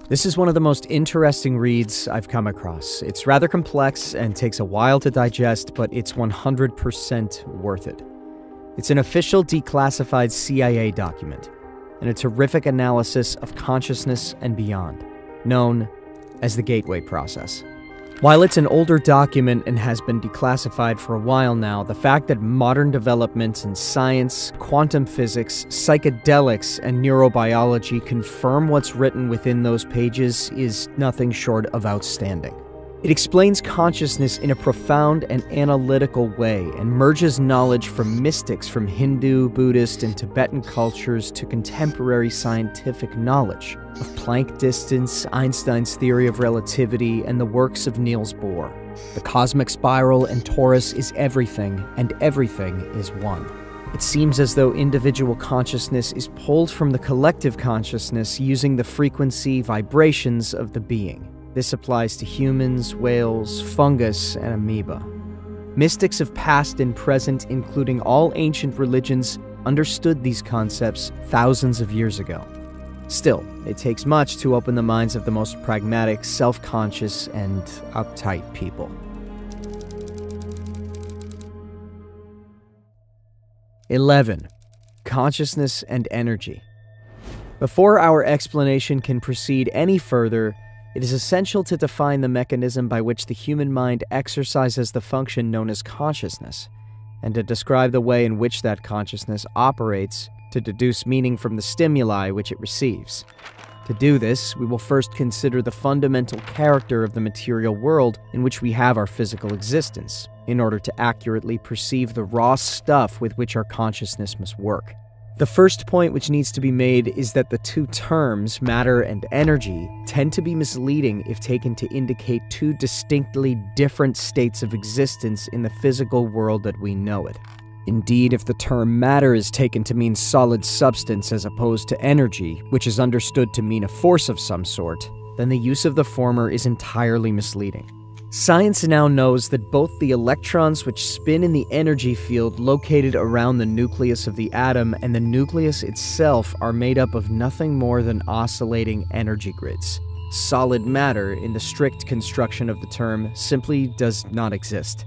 This is one of the most interesting reads I've come across. It's rather complex and takes a while to digest, but it's 100% worth it. It's an official declassified CIA document, and a terrific analysis of consciousness and beyond, known as the Gateway Process. While it's an older document and has been declassified for a while now, the fact that modern developments in science, quantum physics, psychedelics, and neurobiology confirm what's written within those pages is nothing short of outstanding. It explains consciousness in a profound and analytical way and merges knowledge from mystics from Hindu, Buddhist, and Tibetan cultures to contemporary scientific knowledge of Planck distance, Einstein's theory of relativity, and the works of Niels Bohr. The cosmic spiral and torus is everything, and everything is one. It seems as though individual consciousness is pulled from the collective consciousness using the frequency vibrations of the being. This applies to humans, whales, fungus, and amoeba. Mystics of past and present, including all ancient religions, understood these concepts thousands of years ago. Still, it takes much to open the minds of the most pragmatic, self-conscious, and uptight people. 11. Consciousness and energy. Before our explanation can proceed any further, it is essential to define the mechanism by which the human mind exercises the function known as consciousness, and to describe the way in which that consciousness operates to deduce meaning from the stimuli which it receives. To do this, we will first consider the fundamental character of the material world in which we have our physical existence, in order to accurately perceive the raw stuff with which our consciousness must work. The first point which needs to be made is that the two terms, matter and energy, tend to be misleading if taken to indicate two distinctly different states of existence in the physical world that we know it. Indeed, if the term matter is taken to mean solid substance as opposed to energy, which is understood to mean a force of some sort, then the use of the former is entirely misleading. Science now knows that both the electrons which spin in the energy field located around the nucleus of the atom and the nucleus itself are made up of nothing more than oscillating energy grids. Solid matter, in the strict construction of the term, simply does not exist.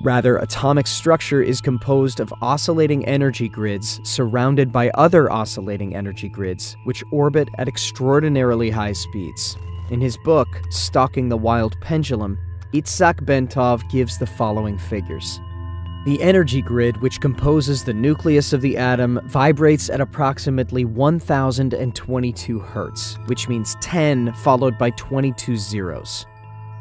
Rather, atomic structure is composed of oscillating energy grids surrounded by other oscillating energy grids, which orbit at extraordinarily high speeds. In his book, Stalking the Wild Pendulum, Itzhak Bentov gives the following figures. The energy grid, which composes the nucleus of the atom, vibrates at approximately 1022 Hz, which means 10 followed by 22 zeros.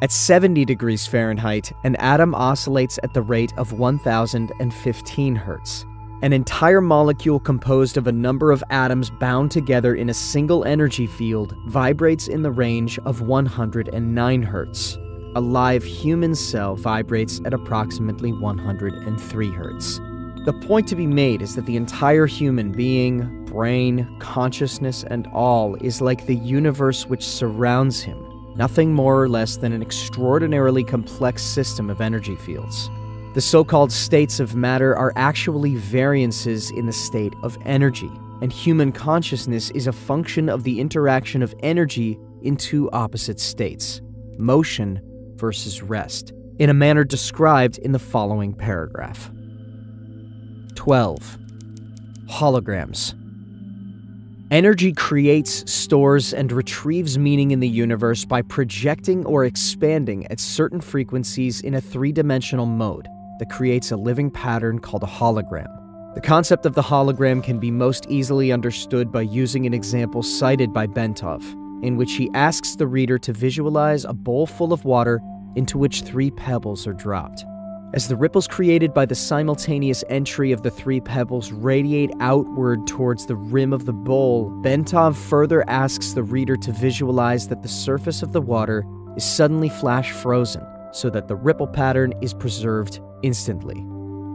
At 70 degrees Fahrenheit, an atom oscillates at the rate of 1015 Hz. An entire molecule composed of a number of atoms bound together in a single energy field vibrates in the range of 109 Hz. A live human cell vibrates at approximately 103 Hz. The point to be made is that the entire human being, brain, consciousness, and all is like the universe which surrounds him, nothing more or less than an extraordinarily complex system of energy fields. The so-called states of matter are actually variances in the state of energy, and human consciousness is a function of the interaction of energy in two opposite states, motion versus rest, in a manner described in the following paragraph. 12. Holograms. Energy creates, stores, and retrieves meaning in the universe by projecting or expanding at certain frequencies in a three-dimensional mode that creates a living pattern called a hologram. The concept of the hologram can be most easily understood by using an example cited by Bentov, in which he asks the reader to visualize a bowl full of water into which 3 pebbles are dropped. As the ripples created by the simultaneous entry of the 3 pebbles radiate outward towards the rim of the bowl, Bentov further asks the reader to visualize that the surface of the water is suddenly flash frozen, so that the ripple pattern is preserved instantly.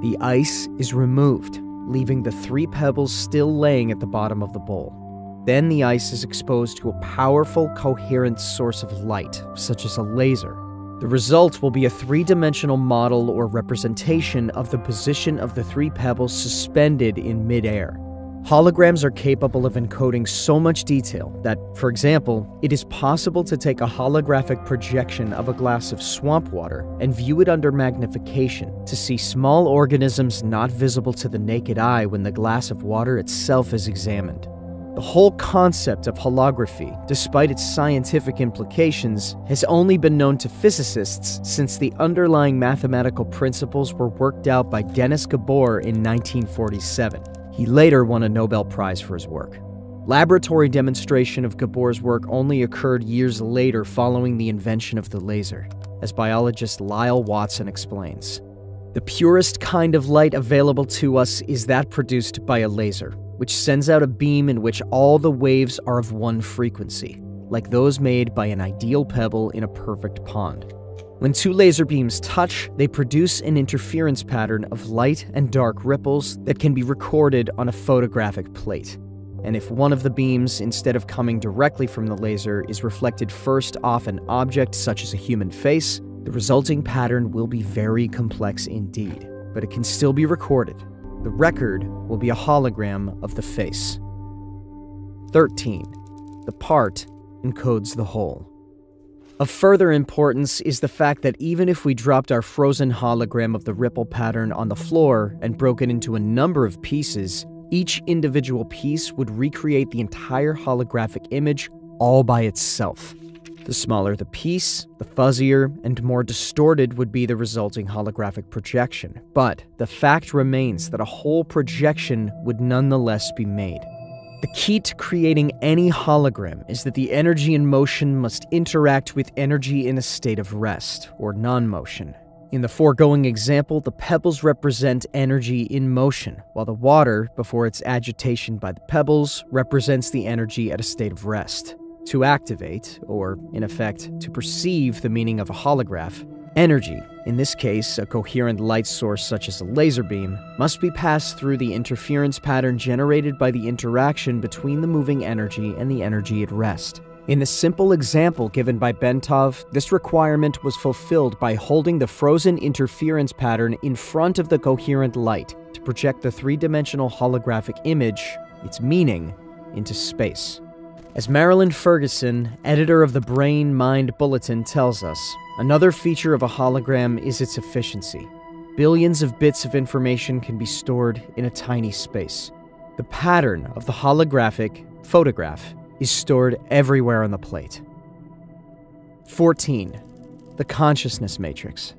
The ice is removed, leaving the 3 pebbles still laying at the bottom of the bowl. Then the ice is exposed to a powerful, coherent source of light, such as a laser. The result will be a three-dimensional model or representation of the position of the 3 pebbles suspended in midair. Holograms are capable of encoding so much detail that, for example, it is possible to take a holographic projection of a glass of swamp water and view it under magnification to see small organisms not visible to the naked eye when the glass of water itself is examined. The whole concept of holography, despite its scientific implications, has only been known to physicists since the underlying mathematical principles were worked out by Denis Gabor in 1947. He later won a Nobel Prize for his work. Laboratory demonstration of Gabor's work only occurred years later following the invention of the laser, as biologist Lyle Watson explains. The purest kind of light available to us is that produced by a laser, which sends out a beam in which all the waves are of one frequency, like those made by an ideal pebble in a perfect pond. When two laser beams touch, they produce an interference pattern of light and dark ripples that can be recorded on a photographic plate. And if one of the beams, instead of coming directly from the laser, is reflected first off an object such as a human face, the resulting pattern will be very complex indeed, but it can still be recorded. The record will be a hologram of the face. 13. The part encodes the whole. Of further importance is the fact that even if we dropped our frozen hologram of the ripple pattern on the floor and broke it into a number of pieces, each individual piece would recreate the entire holographic image all by itself. The smaller the piece, the fuzzier and more distorted would be the resulting holographic projection. But the fact remains that a whole projection would nonetheless be made. The key to creating any hologram is that the energy in motion must interact with energy in a state of rest, or non-motion. In the foregoing example, the pebbles represent energy in motion, while the water, before its agitation by the pebbles, represents the energy at a state of rest. To activate, or in effect, to perceive the meaning of a holograph, energy, in this case a coherent light source such as a laser beam, must be passed through the interference pattern generated by the interaction between the moving energy and the energy at rest. In the simple example given by Bentov, this requirement was fulfilled by holding the frozen interference pattern in front of the coherent light to project the three-dimensional holographic image, its meaning, into space. As Marilyn Ferguson, editor of the Brain Mind Bulletin, tells us, another feature of a hologram is its efficiency. Billions of bits of information can be stored in a tiny space. The pattern of the holographic photograph is stored everywhere on the plate. 14. The consciousness matrix.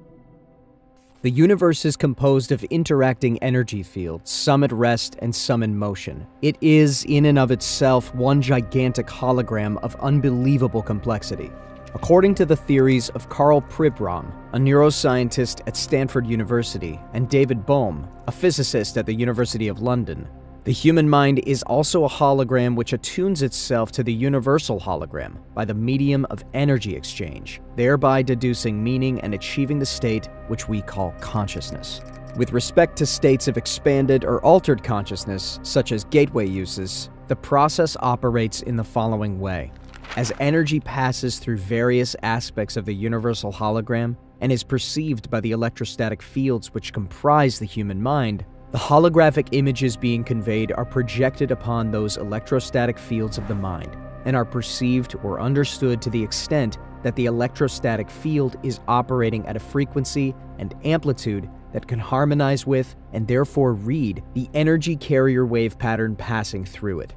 The universe is composed of interacting energy fields, some at rest and some in motion. It is, in and of itself, one gigantic hologram of unbelievable complexity. According to the theories of Karl Pribram, a neuroscientist at Stanford University, and David Bohm, a physicist at the University of London, the human mind is also a hologram which attunes itself to the universal hologram by the medium of energy exchange, thereby deducing meaning and achieving the state which we call consciousness. With respect to states of expanded or altered consciousness, such as gateway uses, the process operates in the following way. As energy passes through various aspects of the universal hologram and is perceived by the electrostatic fields which comprise the human mind, the holographic images being conveyed are projected upon those electrostatic fields of the mind, and are perceived or understood to the extent that the electrostatic field is operating at a frequency and amplitude that can harmonize with, and therefore read, the energy carrier wave pattern passing through it.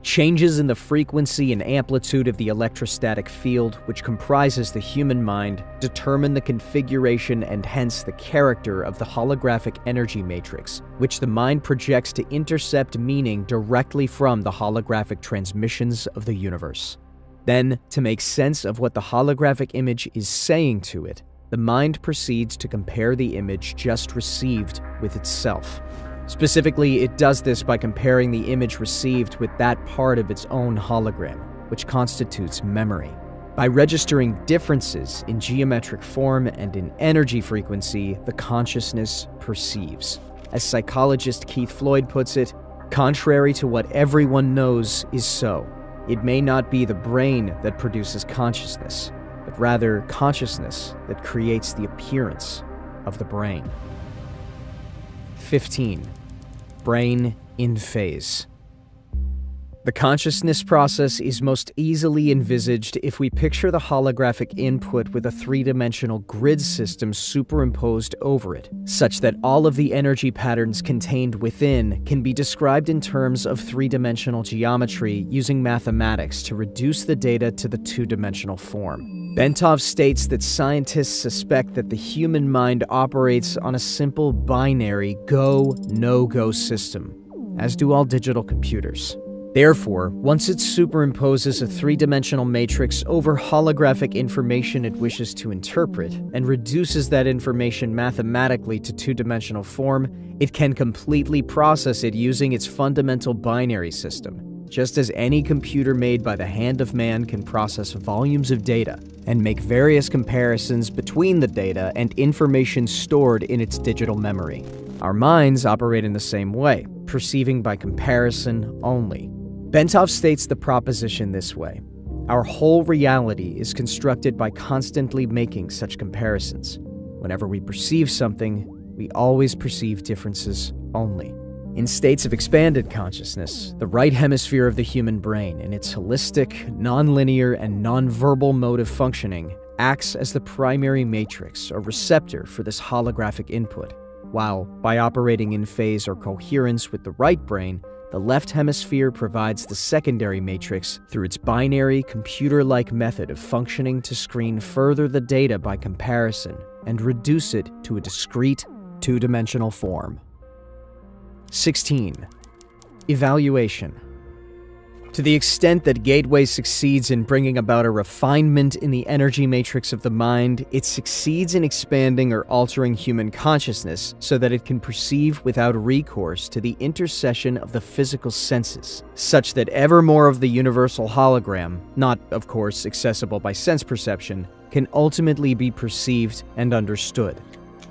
Changes in the frequency and amplitude of the electrostatic field, which comprises the human mind, determine the configuration and hence the character of the holographic energy matrix, which the mind projects to intercept meaning directly from the holographic transmissions of the universe. Then, to make sense of what the holographic image is saying to it, the mind proceeds to compare the image just received with itself. Specifically, it does this by comparing the image received with that part of its own hologram, which constitutes memory. By registering differences in geometric form and in energy frequency, the consciousness perceives. As psychologist Keith Floyd puts it, contrary to what everyone knows is so, it may not be the brain that produces consciousness, but rather consciousness that creates the appearance of the brain. 15. Brain in phase. The consciousness process is most easily envisaged if we picture the holographic input with a three-dimensional grid system superimposed over it, such that all of the energy patterns contained within can be described in terms of three-dimensional geometry using mathematics to reduce the data to the two-dimensional form. Bentov states that scientists suspect that the human mind operates on a simple binary go-no-go system, as do all digital computers. Therefore, once it superimposes a three-dimensional matrix over holographic information it wishes to interpret, and reduces that information mathematically to two-dimensional form, it can completely process it using its fundamental binary system, just as any computer made by the hand of man can process volumes of data, and make various comparisons between the data and information stored in its digital memory. Our minds operate in the same way, perceiving by comparison only. Bentov states the proposition this way: our whole reality is constructed by constantly making such comparisons. Whenever we perceive something, we always perceive differences only. In states of expanded consciousness, the right hemisphere of the human brain, in its holistic, non-linear, and non-verbal mode of functioning, acts as the primary matrix or receptor for this holographic input, while, by operating in phase or coherence with the right brain, the left hemisphere provides the secondary matrix through its binary, computer-like method of functioning to screen further the data by comparison and reduce it to a discrete, two-dimensional form. 16. Evaluation. To the extent that Gateway succeeds in bringing about a refinement in the energy matrix of the mind, it succeeds in expanding or altering human consciousness so that it can perceive without recourse to the intercession of the physical senses, such that ever more of the universal hologram, not, of course, accessible by sense perception, can ultimately be perceived and understood.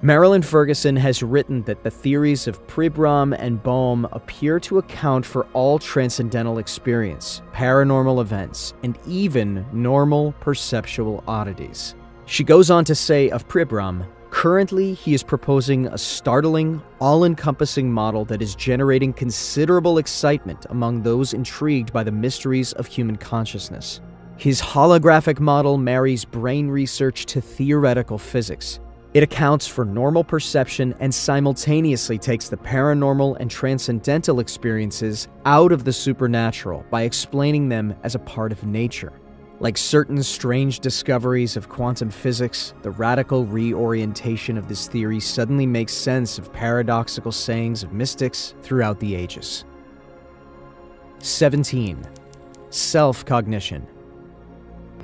Marilyn Ferguson has written that the theories of Pribram and Bohm appear to account for all transcendental experience, paranormal events, and even normal perceptual oddities. She goes on to say of Pribram, currently he is proposing a startling, all-encompassing model that is generating considerable excitement among those intrigued by the mysteries of human consciousness. His holographic model marries brain research to theoretical physics. It accounts for normal perception and simultaneously takes the paranormal and transcendental experiences out of the supernatural by explaining them as a part of nature. Like certain strange discoveries of quantum physics, the radical reorientation of this theory suddenly makes sense of paradoxical sayings of mystics throughout the ages. 17. Self-cognition.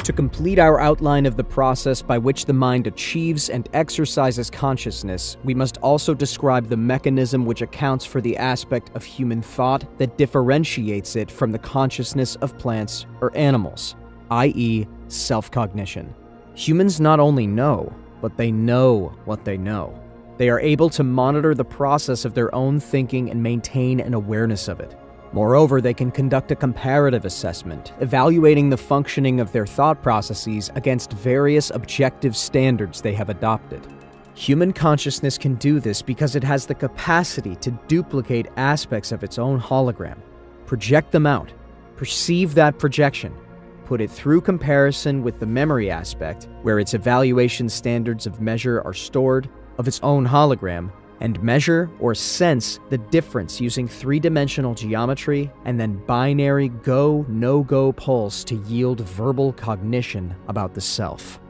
To complete our outline of the process by which the mind achieves and exercises consciousness, we must also describe the mechanism which accounts for the aspect of human thought that differentiates it from the consciousness of plants or animals, i.e., self-cognition. Humans not only know, but they know what they know. They are able to monitor the process of their own thinking and maintain an awareness of it. Moreover, they can conduct a comparative assessment, evaluating the functioning of their thought processes against various objective standards they have adopted. Human consciousness can do this because it has the capacity to duplicate aspects of its own hologram, project them out, perceive that projection, put it through comparison with the memory aspect, where its evaluation standards of measure are stored, of its own hologram, and measure or sense the difference using three-dimensional geometry and then binary go-no-go poles to yield verbal cognition about the self.